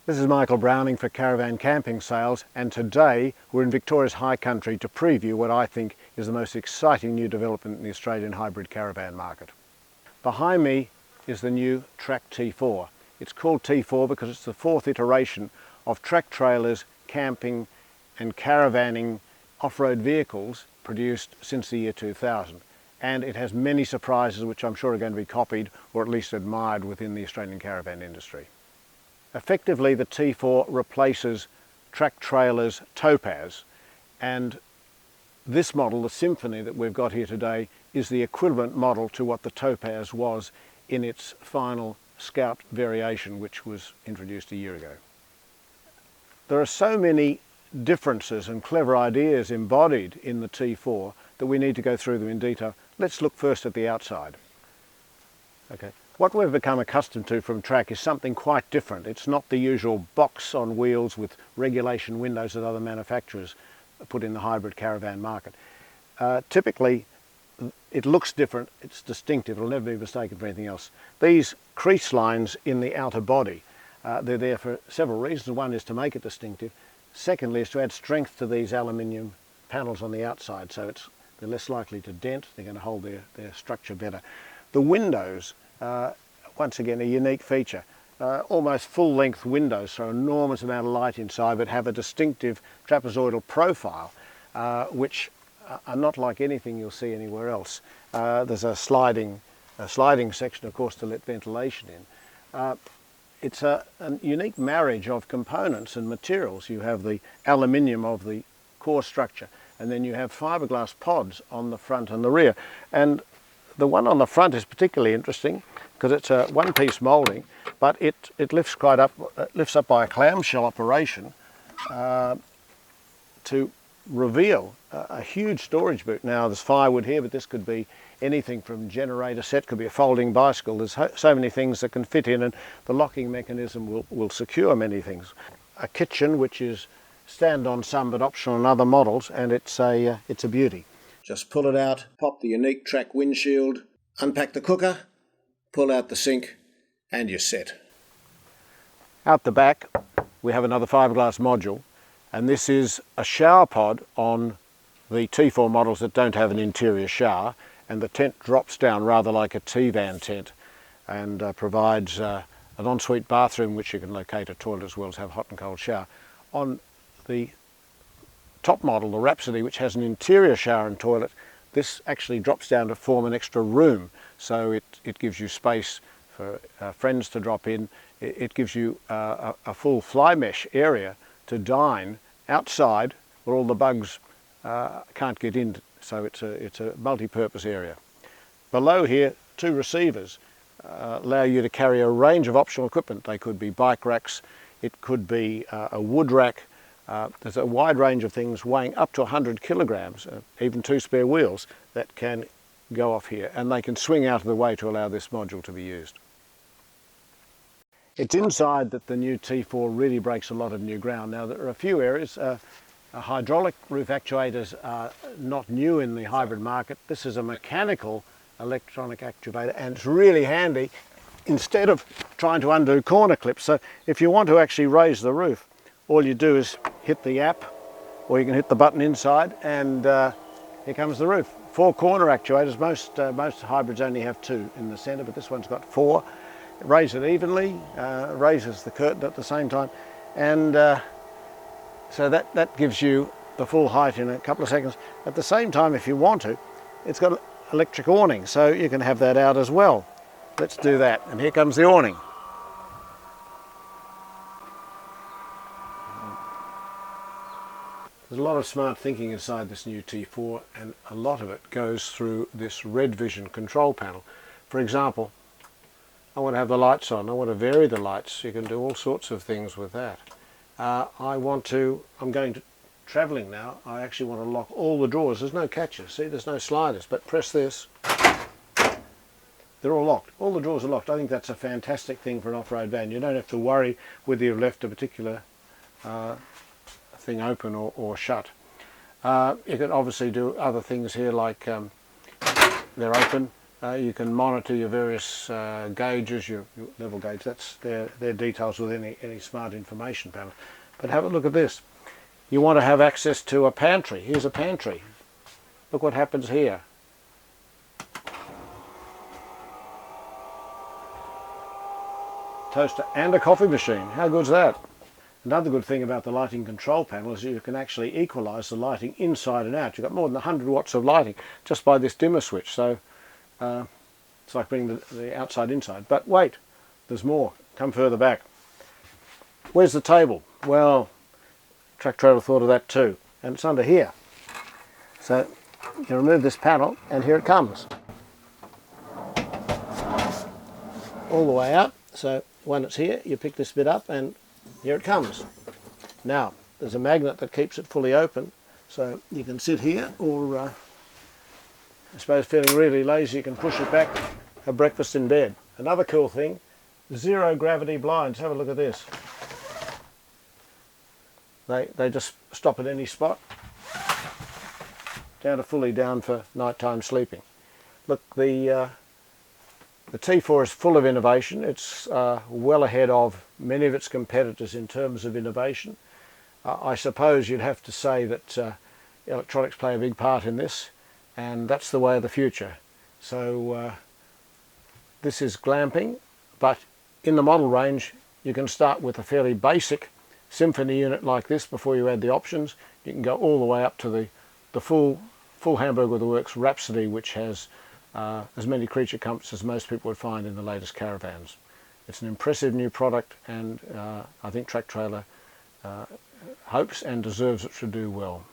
This is Michael Browning for Caravan Camping Sales, and today we're in Victoria's high country to preview what I think is the most exciting new development in the Australian hybrid caravan market. Behind me is the new Track T4. It's called T4 because it's the fourth iteration of track trailers, camping and caravanning off-road vehicles produced since the year 2000. And it has many surprises which I'm sure are going to be copied or at least admired within the Australian caravan industry. Effectively, the T4 replaces track trailers Topaz, and this model, the Symphony that we've got here today, is the equivalent model to what the Topaz was in its final Scout variation, which was introduced a year ago. There are so many differences and clever ideas embodied in the T4 that we need to go through them in detail. Let's look first at the outside. Okay. What we've become accustomed to from Track is something quite different. It's not the usual box on wheels with regulation windows that other manufacturers put in the hybrid caravan market. Typically, it looks different, it's distinctive, it'll never be mistaken for anything else. These crease lines in the outer body, they're there for several reasons. One is to make it distinctive. Secondly is to add strength to these aluminium panels on the outside, so they're less likely to dent, they're going to hold their structure better. The windows, once again, a unique feature. Almost full-length windows, so an enormous amount of light inside, but have a distinctive trapezoidal profile, which are not like anything you'll see anywhere else. There's a sliding section, of course, to let ventilation in. It's a unique marriage of components and materials. You have the aluminium of the core structure, and then you have fiberglass pods on the front and the rear. And the one on the front is particularly interesting because it's a one-piece moulding, but it lifts up by a clamshell operation to reveal a huge storage boot. Now there's firewood here, but this could be anything from generator set, could be a folding bicycle. There's so many things that can fit in, and the locking mechanism will secure many things. A kitchen, which is stand on some but optional on other models, and it's a beauty. Just pull it out, pop the unique Track windshield, unpack the cooker, pull out the sink, and you're set. Out the back we have another fiberglass module, and this is a shower pod on the T4 models that don't have an interior shower, and the tent drops down rather like a T-van tent and provides an ensuite bathroom which you can locate a toilet as well as have hot and cold shower. On the top model, the Rhapsody, which has an interior shower and toilet, this actually drops down to form an extra room, so it gives you space for friends to drop in. It gives you a full fly mesh area to dine outside where all the bugs can't get in, so it's a multi-purpose area. Below here, two receivers allow you to carry a range of optional equipment. They could be bike racks, it could be a wood rack. There's a wide range of things weighing up to 100 kilograms, even two spare wheels that can go off here, and they can swing out of the way to allow this module to be used. It's inside that the new T4 really breaks a lot of new ground. Now there are a few areas. Hydraulic roof actuators are not new in the hybrid market. This is a mechanical electronic actuator, and it's really handy instead of trying to undo corner clips. So if you want to actually raise the roof, all you do is hit the app, or you can hit the button inside, and here comes the roof. 4 corner actuators. Most hybrids only have 2 in the centre, but this one's got 4. Raise it evenly, raises the curtain at the same time, and so that gives you the full height in a couple of seconds. At the same time, if you want to, it's got electric awning, so you can have that out as well. Let's do that, and here comes the awning. There's a lot of smart thinking inside this new T4, and a lot of it goes through this Red Vision control panel. For example, I want to have the lights on, I want to vary the lights. You can do all sorts of things with that. I'm going to travelling now, I actually want to lock all the drawers. There's no catches, see, there's no sliders, but press this, they're all locked. All the drawers are locked. I think that's a fantastic thing for an off-road van. You don't have to worry whether you've left a particular thing open or shut. You can obviously do other things here, like they're open. You can monitor your various gauges, your level gauge. That's their details with any smart information panel. But have a look at this. You want to have access to a pantry. Here's a pantry. Look what happens here. Toaster and a coffee machine. How good's that? Another good thing about the lighting control panel is you can actually equalise the lighting inside and out. You've got more than 100 watts of lighting just by this dimmer switch. So it's like bringing the outside inside. But wait, there's more. Come further back. Where's the table? Well, Track Trailer thought of that too, and it's under here. So you remove this panel and here it comes. All the way out. So when it's here, you pick this bit up and here it comes. Now, there's a magnet that keeps it fully open, so you can sit here, or I suppose feeling really lazy, you can push it back, have breakfast in bed. Another cool thing, zero gravity blinds. Have a look at this. They just stop at any spot, down to fully down for nighttime sleeping. Look, the T4 is full of innovation. It's well ahead of many of its competitors in terms of innovation. I suppose you'd have to say that electronics play a big part in this, and that's the way of the future. So this is glamping, but in the model range you can start with a fairly basic Symphony unit like this before you add the options. You can go all the way up to the full Hamburg with the Works Rhapsody, which has as many creature comforts as most people would find in the latest caravans. It's an impressive new product, and I think Track Trailer hopes and deserves it to do well.